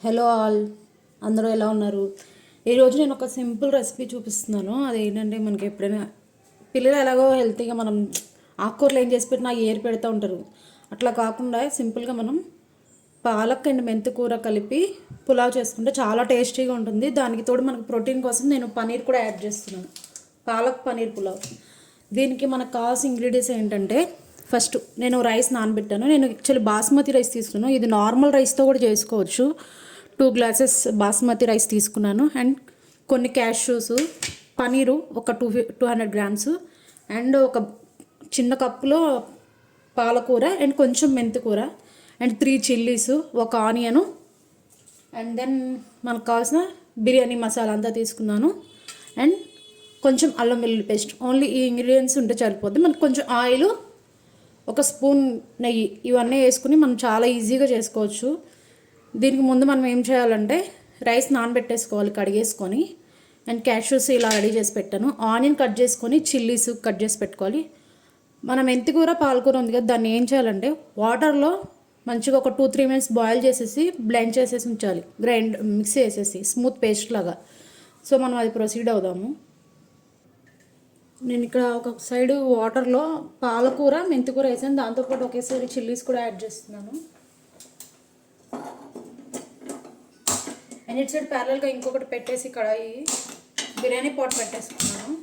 Hello all, అందరూ ఎలా ఉన్నారు? ఈరోజు నేను ఒక సింపుల్ రెసిపీ చూపిస్తున్నాను. అదేంటంటే మనకి ఎప్పుడైనా పిల్లలు ఎలాగో హెల్తీగా మనం ఆకుకూరలు ఏం చేసి పెట్టినా ఏరి పెడుతూ ఉంటారు. అట్లా కాకుండా సింపుల్గా మనం పాలక్ అండ్ మెంతి కూర కలిపి పులావ్ చేసుకుంటే చాలా టేస్టీగా ఉంటుంది. దానికి తోడు మనకు ప్రోటీన్ కోసం నేను పన్నీర్ కూడా యాడ్ చేస్తున్నాను. పాలక్ పన్నీర్ పులావ్. దీనికి మనకు కావాల్సిన ఇంగ్రీడియంట్స్ ఏంటంటే, ఫస్ట్ నేను రైస్ నానబెట్టాను. నేను యాక్చువల్లీ బాస్మతి రైస్ తీసుకున్నాను. ఇది నార్మల్ రైస్తో కూడా చేసుకోవచ్చు. 2 గ్లాసెస్ బాస్మతి రైస్ తీసుకున్నాను. అండ్ కొన్ని క్యాష్యూస్, పనీరు ఒక 200 గ్రామ్స్, అండ్ ఒక చిన్న కప్పులో పాలకూర, అండ్ కొంచెం మెంతికూర, అండ్ 3 చిల్లీస్, ఒక ఆనియను, అండ్ దెన్ మనకు కావాల్సిన బిర్యానీ మసాలా అంతా తీసుకున్నాను. అండ్ కొంచెం అల్లం వెల్లుల్లి పేస్ట్. ఓన్లీ ఈ ఇంగ్రీడియంట్స్ ఉంటే సరిపోద్ది. మనకు కొంచెం ఆయిల్, ఒక స్పూన్ నెయ్యి, ఇవన్నీ వేసుకుని మనం చాలా ఈజీగా చేసుకోవచ్చు. దీనికి ముందు మనం ఏం చేయాలంటే రైస్ నానబెట్టేసుకోవాలి కడిగేసుకొని. అండ్ క్యాష్యూస్ ఇలా రెడీ చేసి పెట్టాను. ఆనియన్ కట్ చేసుకొని, చిల్లీస్ కట్ చేసి పెట్టుకోవాలి. మనం మెంతికూర పాలకూర ఉంది కదా, దాన్ని ఏం చేయాలంటే వాటర్లో మంచిగా ఒక 2-3 మినిట్స్ బాయిల్ చేసేసి బ్లెండ్ చేసేసి ఉంచాలి. మిక్సీ వేసేసి స్మూత్ పేస్ట్ లాగా. సో మనం అది ప్రొసీడ్ అవుదాము. నేను ఇక్కడ ఒక సైడు వాటర్లో పాలకూర మెంతికూర వేసాను. దాంతోపాటు ఒకేసారి చిల్లీస్ కూడా యాడ్ చేస్తున్నాను. అండ్ ఇటు సైడ్ ప్యారల్గా ఇంకొకటి పెట్టేసి కడాయి బిర్యానీ పాట్ పెట్టేసుకున్నాను.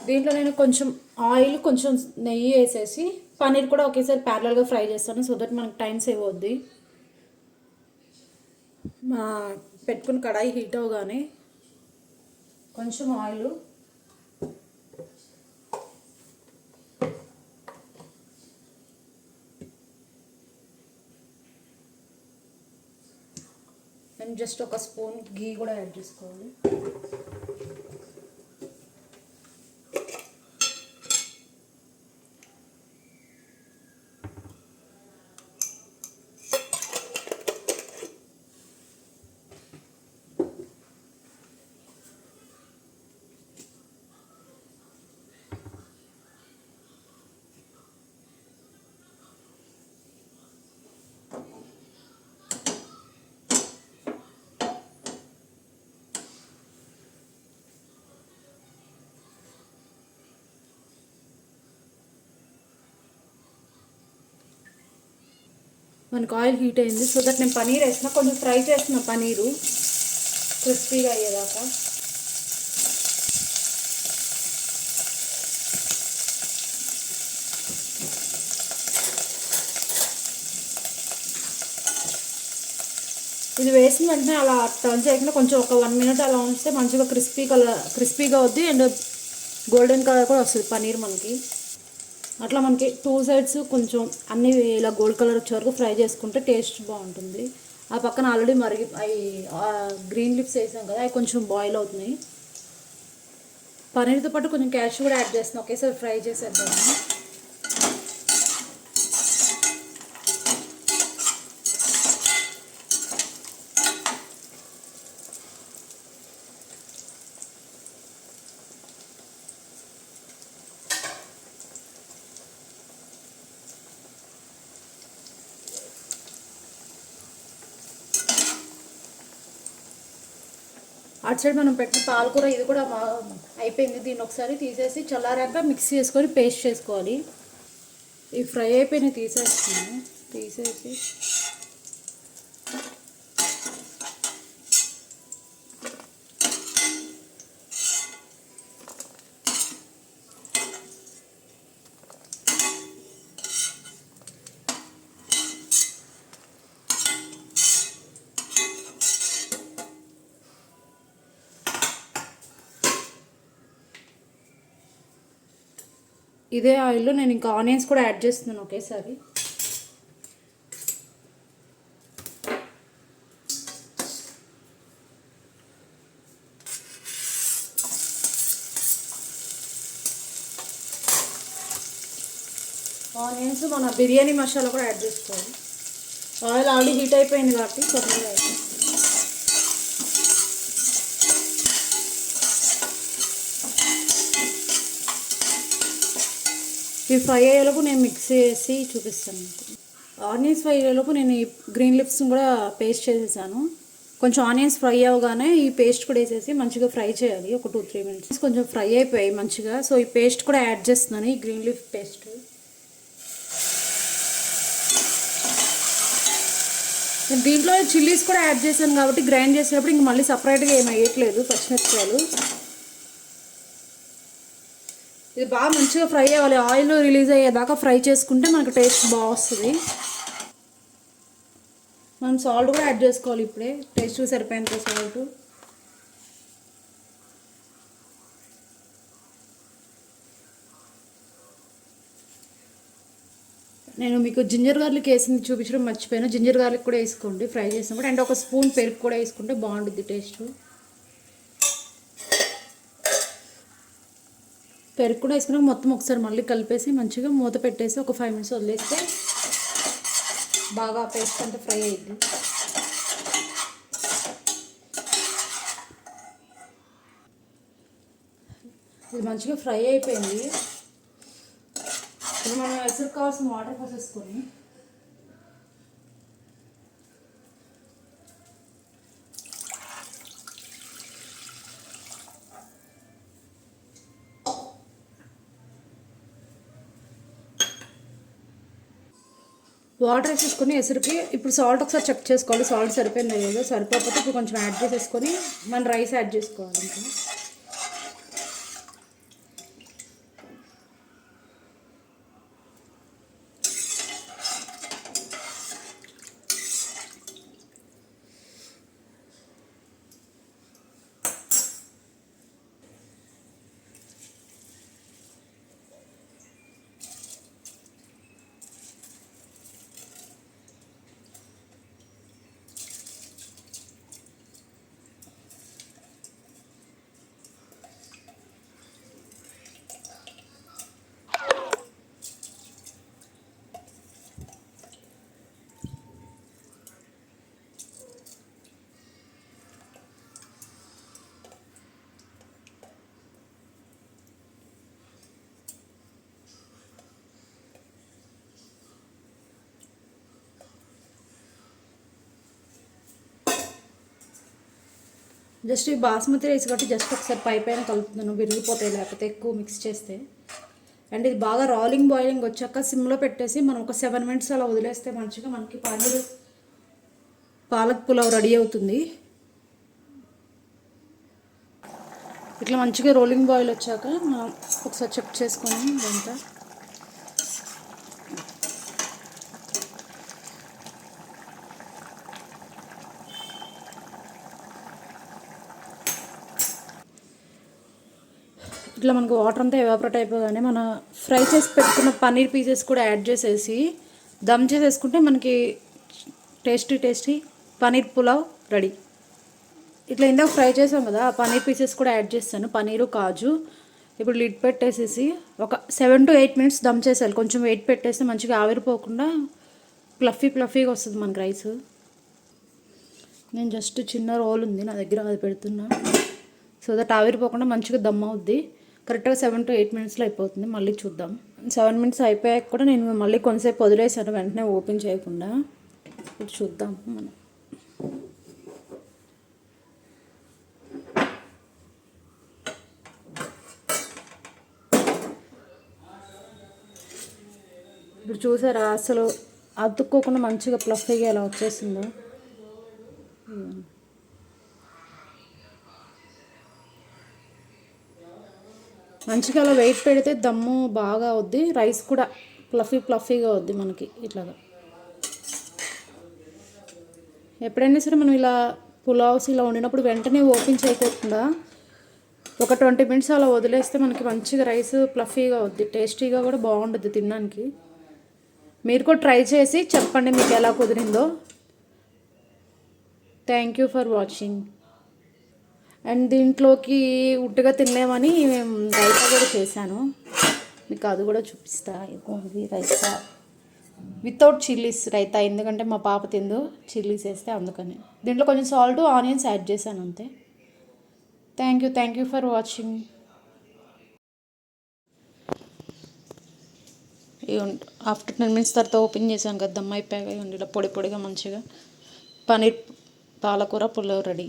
దీంట్లో నేను కొంచెం ఆయిల్, కొంచెం నెయ్యి వేసేసి పన్నీర్ కూడా ఒకేసారి ప్యారల్గా ఫ్రై చేస్తాను. సో దట్ మనకు టైం సేవ్ అవుద్ది. పెట్టుకుని కడాయి హీట్ అవగానే కొంచెం ఆయిల్, అండ్ జస్ట్ ఒక స్పూన్ గీ కూడా యాడ్ చేసుకోవాలి. మనకు ఆయిల్ హీట్ అయింది. సో దట్ నేను పనీర్ వేసిన, కొంచెం ఫ్రై చేసిన పనీరు క్రిస్పీగా అయ్యేదాకా. ఇది వేసిన వెంటనే అలా టర్న్ చేయకుండా కొంచెం ఒక 1 మినిట్ అలా ఉంచితే మంచిగా క్రిస్పీగా అవుద్ది. అండ్ గోల్డెన్ కలర్ కూడా వస్తుంది పనీర్ మనకి. అట్లా మనకి 2 సైడ్స్ కొంచెం అన్నీ ఇలా గోల్డ్ కలర్ వచ్చే వరకు ఫ్రై చేసుకుంటే టేస్ట్ బాగుంటుంది. ఆ పక్కన ఆల్రెడీ అవి గ్రీన్ లిప్స్ వేసాం కదా, అవి కొంచెం బాయిల్ అవుతున్నాయి. పనీర్తో పాటు కొంచెం క్యాష్యూ కూడా యాడ్ చేస్తున్నాం. ఒకేసారి ఫ్రై చేసేద్దాము. అటు సైడ్ మనం పెట్టిన పాలకూర ఇది కూడా అయిపోయింది. దీన్ని ఒకసారి తీసేసి చల్లారాక మిక్సీ చేసుకొని పేస్ట్ చేసుకోవాలి. ఇవి ఫ్రై అయిపోయినాయి, తీసేస్తున్నాను. తీసేసి ఇదే ఆయిల్లో నేను ఇంకా ఆనియన్స్ కూడా యాడ్ చేస్తున్నాను ఒకేసారి. ఆనియన్స్ మన బిర్యానీ మసాలా కూడా యాడ్ చేసుకోవాలి. ఆయిల్ ఆల్రెడీ హీట్ అయిపోయింది కాబట్టి కొద్దిగా అయిపోయింది. ఇవి ఫ్రై అయ్యేలోపు నేను మిక్సీ వేసి చూపిస్తాను. ఆనియన్స్ ఫ్రై అయ్యేలోపు నేను ఈ గ్రీన్ లిప్స్ కూడా పేస్ట్ చేసేసాను. కొంచెం ఆనియన్స్ ఫ్రై అవ్వగానే ఈ పేస్ట్ కూడా వేసేసి మంచిగా ఫ్రై చేయాలి ఒక 2-3 మినిట్స్. కొంచెం ఫ్రై అయిపోయాయి మంచిగా. సో ఈ పేస్ట్ కూడా యాడ్ చేస్తున్నాను, ఈ గ్రీన్ లీఫ్ పేస్ట్. నేను దీంట్లో చిల్లీస్ కూడా యాడ్ చేశాను కాబట్టి గ్రైండ్ చేసేటప్పుడు ఇంక మళ్ళీ సపరేట్గా ఏమి వేయట్లేదు పచ్చిమిరపకాయలు. ఇది బాగా మంచిగా ఫ్రై అవ్వాలి, ఆయిల్ రిలీజ్ అయ్యేదాకా ఫ్రై చేసుకుంటే మనకు టేస్ట్ బాగా వస్తుంది. మనం సాల్ట్ కూడా యాడ్ చేసుకోవాలి ఇప్పుడే, టేస్ట్ సరిపోయేంత సాల్ట్. నేను మీకు జింజర్ గార్లిక్ వేసింది చూపించడం మర్చిపోయాను, జింజర్ గార్లిక్ కూడా వేసుకోండి ఫ్రై చేసినప్పుడు. అండ్ ఒక స్పూన్ పెరుగు కూడా వేసుకుంటే బాగుంటుంది టేస్ట్. పెరుగు కూడా వేసుకున్నాక మొత్తం ఒకసారి మళ్ళీ కలిపేసి మంచిగా మూత పెట్టేసి ఒక 5 మినిట్స్ వదిలేస్తే బాగా పేస్ట్ అంతా ఫ్రై అయ్యింది. ఇది మంచిగా ఫ్రై అయిపోయింది. ఇప్పుడు మనం ఎసరు కావాల్సిన వాటర్ పోసేసుకొని వాటర్ వేసేసుకొని ఎసరికి ఇప్పుడు సాల్ట్ ఒకసారి చెక్ చేసుకోవాలి, సాల్ట్ సరిపోయిందో లేదో. సరిపోకపోతే ఇప్పుడు కొంచెం యాడ్ చేసేసుకొని మన రైస్ యాడ్ చేసుకోవాలి. ఇంకా జస్ట్ ఈ బాస్మతి రైస్ కాబట్టి జస్ట్ ఒకసారి పైన కలుపుతున్నాను, విరిగిపోతాయి లేకపోతే ఎక్కువ మిక్స్ చేస్తే. అండ్ ఇది బాగా రాలింగ్ బాయిలింగ్ వచ్చాక సిమ్లో పెట్టేసి మనం ఒక 7 మినిట్స్ అలా వదిలేస్తే మంచిగా మనకి పాలక్ పులావ్ రెడీ అవుతుంది. ఇట్లా మంచిగా రోలింగ్ బాయిల్ వచ్చాక మనం ఒకసారి చెక్ చేసుకొని ఇదంతా ఇట్లా మనకు వాటర్ అంతా ఎవాపరేట్ అయిపోగానే మన ఫ్రై చేసి పెట్టుకున్న పన్నీర్ పీసెస్ కూడా యాడ్ చేసేసి దమ్ చేసేసుకుంటే మనకి టేస్టీ పన్నీర్ పులావ్ రెడీ. ఇట్లా ఇందాక ఫ్రై చేసాం కదా, ఆ పన్నీర్ పీసెస్ కూడా యాడ్ చేస్తాను, పన్నీరు కాజు. ఇప్పుడు లిడ్ పెట్టేసేసి ఒక 7 to 8 మినిట్స్ దమ్ చేసేయాలి. కొంచెం వెయిట్ పెట్టేస్తే మంచిగా ఆవిరిపోకుండా ఫ్లఫీగా వస్తుంది మనకి రైస్. నేను జస్ట్ చిన్న రోల్ ఉంది నా దగ్గర, అది పెడుతున్నా సో దట్ ఆవిరిపోకుండా మంచిగా దమ్ అవుద్ది. కరెక్ట్గా 7 to 8 మినిట్స్లో అయిపోతుంది. మళ్ళీ చూద్దాం. 7 మినిట్స్ అయిపోయాక కూడా నేను మళ్ళీ కొంతసేపు వదిలేసాను, వెంటనే ఓపెన్ చేయకుండా. ఇప్పుడు చూద్దాం మనం. ఇప్పుడు చూసారా అసలు అతుక్కోకుండా మంచిగా ఫ్లఫీగా ఎలా వచ్చేసిందో. మంచిగా అలా వెయిట్ పెడితే దమ్ము బాగా అవుద్ది, రైస్ కూడా ఫ్లఫీగా అవుద్ది మనకి ఇట్లాగా. ఎప్పుడైనా సరే మనం ఇలా పులావ్స్ ఇలా వండినప్పుడు వెంటనే ఓపెన్ చేయకుండా ఒక 20 మినిట్స్ అలా వదిలేస్తే మనకి మంచిగా రైస్ ఫ్లఫీగా అవుద్ది, టేస్టీగా కూడా బాగుంటుంది తినడానికి. మీరు కూడా ట్రై చేసి చెప్పండి మీకు ఎలా కుదిరిందో. Thank you for watching. And దీంట్లోకి ఉట్టుగా తినలేమని మేము రైతా కూడా చేశాను, మీకు అది కూడా చూపిస్తా. ఇది రైతా వితౌట్ చిల్లీస్ రైతా, ఎందుకంటే మా పాప తిందు చిల్లీస్ వేస్తే, అందుకని. దీంట్లో కొంచెం సాల్ట్ ఆనియన్స్ యాడ్ చేశాను అంతే. Thank you for watching. After 10 minutes తర్వాత ఓపెన్ చేశాను కదా, దమ్ అయిపోయాక ఇలా పొడిగా మంచిగా పన్నీర్ పాలకూర పులావ్ రెడీ.